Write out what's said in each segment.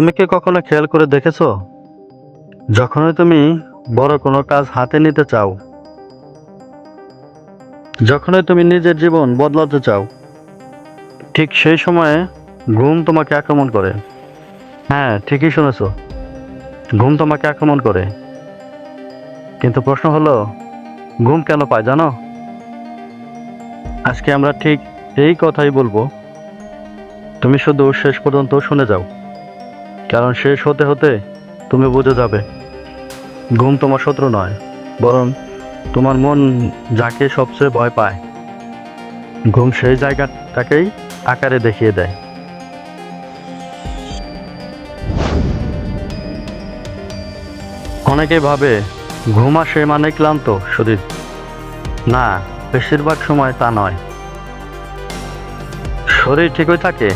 তুমি কি কখনো খেয়াল করে দেখেছো, যখনই তুমি বড় কোনো কাজ হাতে নিতে চাও, যখনই তুমি নিজের জীবন বদলাতে চাও, ঠিক সেই সময়ে ঘুম তোমাকে আক্রমণ করে। হ্যাঁ, ঠিকই শুনেছো, ঘুম তোমাকে আক্রমণ করে। কিন্তু প্রশ্ন হলো, ঘুম কেন পায় জানো? আজকে আমরা ঠিক এই কথাই বলবো। তুমি শুধু শেষ পর্যন্ত শুনে যাও, কারণ শেষ হতে হতে তুমি বুঝে যাবে ঘুম তোমার শত্রু নয়, বরং তোমার মন যাকে সবচেয়ে ভয় পায়। ঘুম সেই জায়গাটাকেই আকারে দেখিয়ে দেয়। অনেকেই ভাবে ঘুম আসে মানে ক্লান্ত শরীর। না, বেশিরভাগ সময় তা নয়। শরীর ঠিকই থাকে,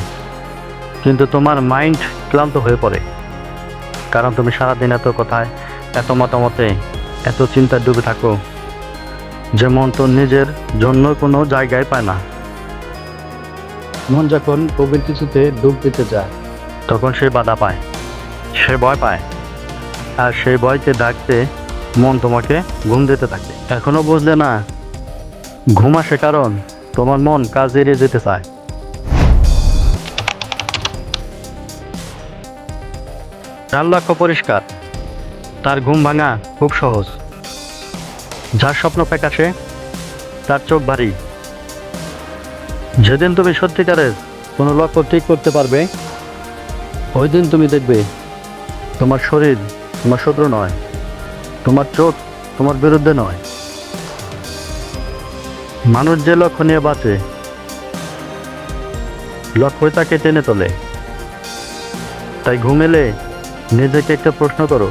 কিন্তু তোমার মাইন্ড ক্লান্ত হয়ে পড়ে। কারণ তুমি সারাদিন এত কথায়, এত মতামতে, এত চিন্তায় ডুবে থাকো যে মন তো নিজের জন্য কোনো জায়গায় পায় না। মন যখন গভীর কিছুতে ডুব দিতে যায়, তখন সে বাধা পায়, সে ভয় পায়, আর সেই ভয়কে ডাকতে মন তোমাকে ঘুম দিতে থাকে। এখনো বুঝলে না? ঘুম আসে কারণ তোমার মন কাজ এড়িয়ে যেতে চায়। যার লক্ষ্য পরিষ্কার, তার ঘুম ভাঙা খুব সহজ। যার স্বপ্ন প্রকাশে, তার চোখ ভারী। যেদিন তুমি সত্যিকারের কোনো লক্ষ্য ঠিক করতে পারবে, ওই দিন তুমি দেখবে তোমার শরীর তোমার শত্রু নয়, তোমার চোখ তোমার বিরুদ্ধে নয়। মানুষ যে লক্ষ্য নিয়ে বাঁচে, লক্ষ্যই তাকে টেনে তোলে। তাই ঘুম এলে নিজেকে একটা প্রশ্ন করো,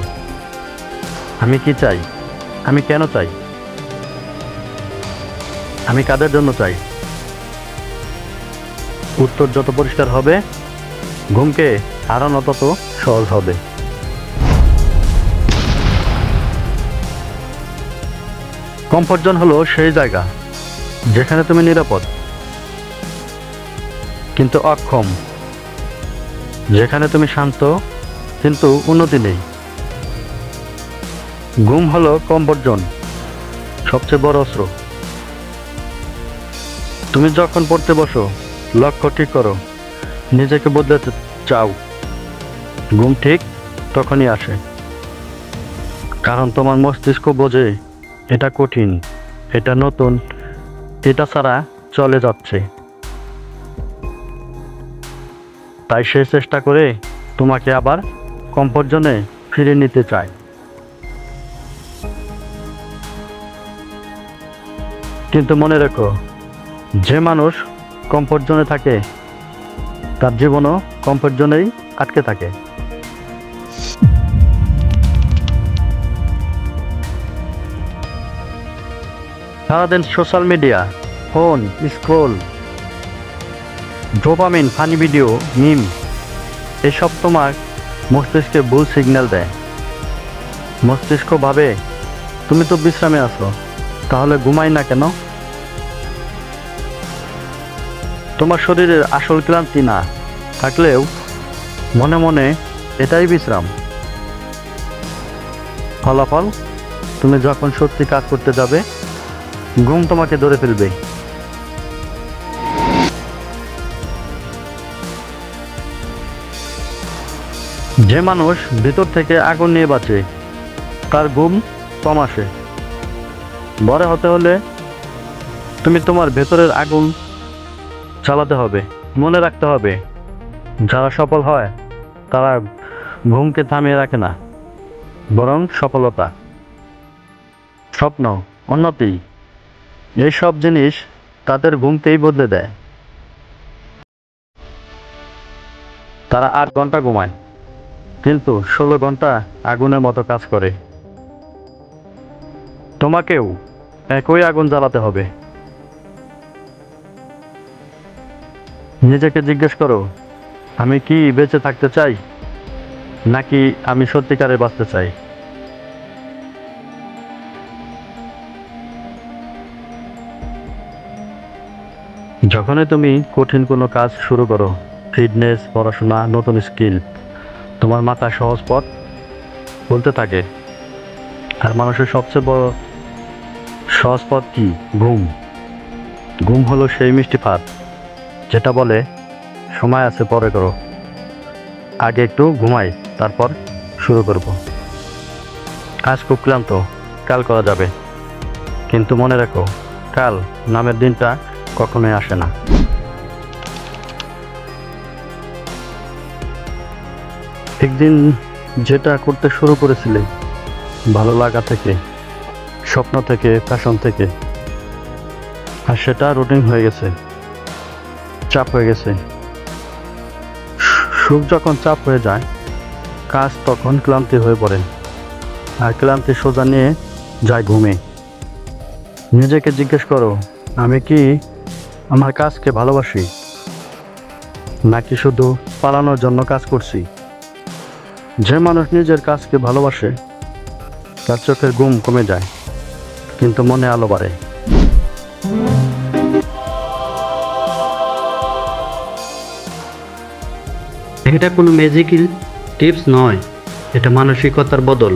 আমি কি চাই? আমি কেন চাই? আমি কাদের জন্য চাই? উত্তর যত পরিষ্কার হবে, ঘুমকে হারানো তত সহজ হবে। কমফোর্ট জোন হলো সেই জায়গা যেখানে তুমি নিরাপদ কিন্তু অক্ষম, যেখানে তুমি শান্ত কিন্তু উন্নতি নেই। ঘুম হলো কমফোর্ট জোন সবচেয়ে বড় অস্ত্র। তুমি যখন পড়তে বসো, লক্ষ্য ঠিক করো, নিজেকে বদলাতে চাও, ঘুম ঠিক তখনই আসে। কারণ তোমার মস্তিষ্ক বোঝে এটা কঠিন, এটা নতুন, এটা ছাড়া চলে যাচ্ছে। তাই সে চেষ্টা করে তোমাকে আবার কমফোর্ট জোনে ফিরিয়ে নিতে চায়। কিন্তু মনে রেখো, যে মানুষ কমফোর্ট জোনে থাকে, তার জীবনও কমফোর্ট জোনেই আটকে থাকে। সারাদিন social media, phone scroll, dopamine, funny video, meme, এসব তোমার মস্তিষ্কে ভুল সিগন্যাল দেয়। মস্তিষ্ক ভাবে তুমি তো বিশ্রামে আছো, তাহলে ঘুমাই না কেন? তোমার শরীরের আসল ক্লান্তি না থাকলেও মনে মনে এটাই বিশ্রাম। ফলাফল, তুমি যখন সত্যি কাজ করতে যাবে, ঘুম তোমাকে ধরে ফেলবে। যে মানুষ ভিতর থেকে আগুন নিয়ে বাঁচে, তার ঘুম কম আসে। বড় হতে হলে তুমি তোমার ভেতরের আগুন চালাতে হবে। মনে রাখতে হবে, যারা সফল হয় তারা ঘুমকে থামিয়ে রাখে না, বরং সফলতা, স্বপ্ন, উন্নতি, এইসব জিনিস তাদের ঘুমকেই বদলে দেয়। তারা 8 ঘন্টা ঘুমায়, কিন্তু 16 ঘন্টা আগুনের মতো কাজ করে। তোমাকেও একই আগুন জ্বালাতে হবে। নিজেকে জিজ্ঞেস করো, আমি কি বেঁচে থাকতে চাই, নাকি আমি সত্যিকারে বাঁচতে চাই? যখনই তুমি কঠিন কোনো কাজ শুরু করো, ফিটনেস, পড়াশোনা, নতুন স্কিল, তোমার মাথায় সহজ পথ বলতে থাকে। আর মানুষের সবচেয়ে বড় সহজ পথ কি? ঘুম। ঘুম হলো সেই মিষ্টি ফাঁদ যেটা বলে সময় আছে, পরে করো, আগে একটু ঘুমাই, তারপর শুরু করব। আজ খুব ক্লান্ত, কাল করা যাবে। কিন্তু মনে রাখো, কাল নামের দিনটা কখনোই আসে না। একদিন যেটা করতে শুরু করেছিলে, ভালো লাগা থেকে, স্বপ্ন থেকে, প্যাশন থেকে, আর সেটা রুটিন হয়ে গেছে, চাপ হয়ে গেছে। সুখ যখন চাপ হয়ে যায়, কাজ তখন ক্লান্তি হয়ে পড়ে। আর ক্লান্তি সোজা নিয়ে যায় ঘুমে। নিজেকে জিজ্ঞেস করো, আমি কি আমার কাজকে ভালোবাসি, নাকি শুধু পালানোর জন্য কাজ করছি? যে মানুষ নিজের কাজকে ভালোবাসে, তার চোখের ঘুম কমে যায়, কিন্তু মনে আলো বাড়ে। এটা কোনো ম্যাজিক্যাল টিপস নয়, এটা মানসিকতার বদল।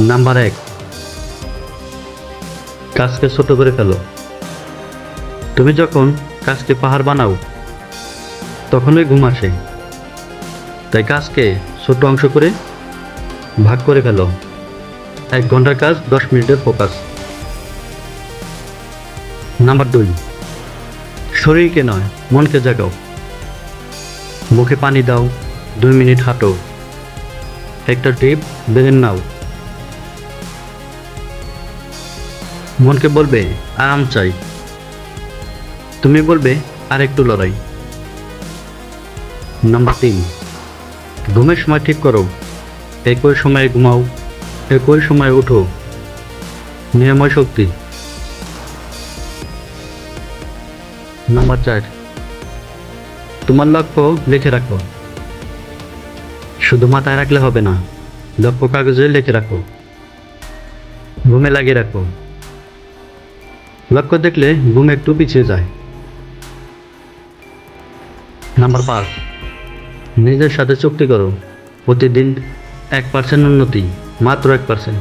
নাম্বার 1, কাজকে ছোট করে ফেলো। তুমি যখন কাজকে পাহাড় বানাও, তখনই ঘুম আসে। তাই কাজকে ছোট অংশ করে ভাগ করে ফেলো। 1 ঘন্টার কাজ 10 মিনিটের ফোকাস। নাম্বার 2, শরীরকে নয়, মনকে জাগাও। মুখে পানি দাও, 2 মিনিট হাঁটো, একটা ডিপ ব্রেথ নাও। মনকে বলবে আরাম চাই, তুমি বলবে আর একটু লড়াই। নাম্বার 3, ঘুমের সময় ঠিক করো। একই সময়ে ঘুমাও, একই সময়ে উঠো। নিরাময় শক্তি। নাম্বার 4, তোমার লক্ষ্য লিখে রাখো। শুধু মাথায় রাখলে হবে না, লক্ষ্য কাগজে লিখে রাখো, ঘুমে লাগিয়ে রাখো। লক্ষ্য দেখলে ঘুম একটু পিছিয়ে যায়। নাম্বার 5, নিজের সাথে চুক্তি করো। প্রতিদিন 1% উন্নতি, মাত্র 1%,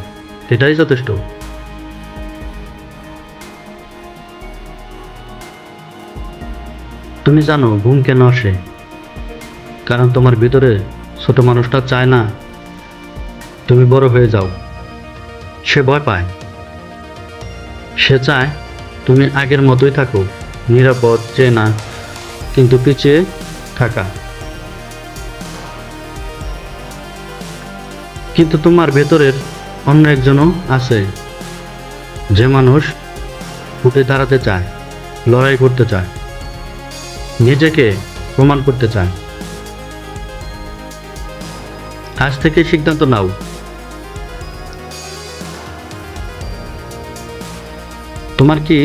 এটাই যথেষ্ট। তুমি জানো ঘুম কেন আসে? কারণ তোমার ভিতরে ছোট মানুষটা চায় না তুমি বড় হয়ে যাও। সে ভয় পায়, সে চায় তুমি আগের মতোই থাকো, নিরাপদ, চেনা, কিন্তু পিছিয়ে থাকা। কিন্তু তোমার ভেতরের অন্য একজনও আছে, যে মানুষ উঠে দাঁড়াতে চায়, লড়াই করতে চায়, নিজেকে প্রমাণ করতে চায়। আজ থেকে সিদ্ধান্ত নাও, তোমার কি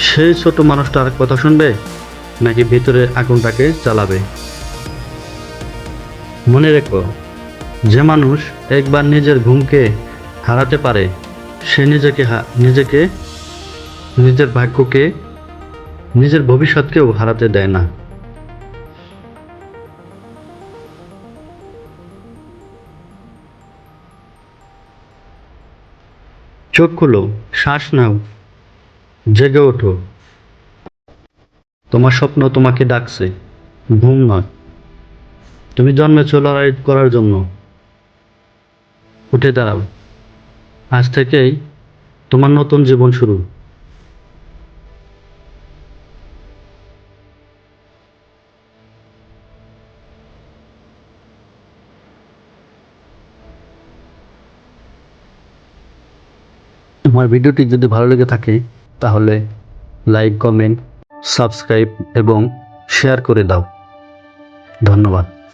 সেই ছোট মানুষটার কথা শুনবে, নাকি ভিতরে আগুনটাকে চালাবে? মনে রেখো, যে মানুষ একবার নিজের ঘুমকে হারাতে পারে, সে নিজেকে, নিজের ভাগ্যকে, নিজের ভবিষ্যৎকেও হারাতে দেয় না। চোখ খুলো, শ্বাস নাও, জেগে ওঠো। তোমার স্বপ্ন তোমাকে ডাকছে, ঘুম নয়। তুমি জন্মেছো লড়াই করার জন্য। উঠে দাঁড়াও, আজ থেকেই তোমার নতুন জীবন শুরু। আমার ভিডিওটি যদি ভালো লেগে থাকে, তাহলে লাইক, কমেন্ট, সাবস্ক্রাইব এবং শেয়ার করে দাও। ধন্যবাদ।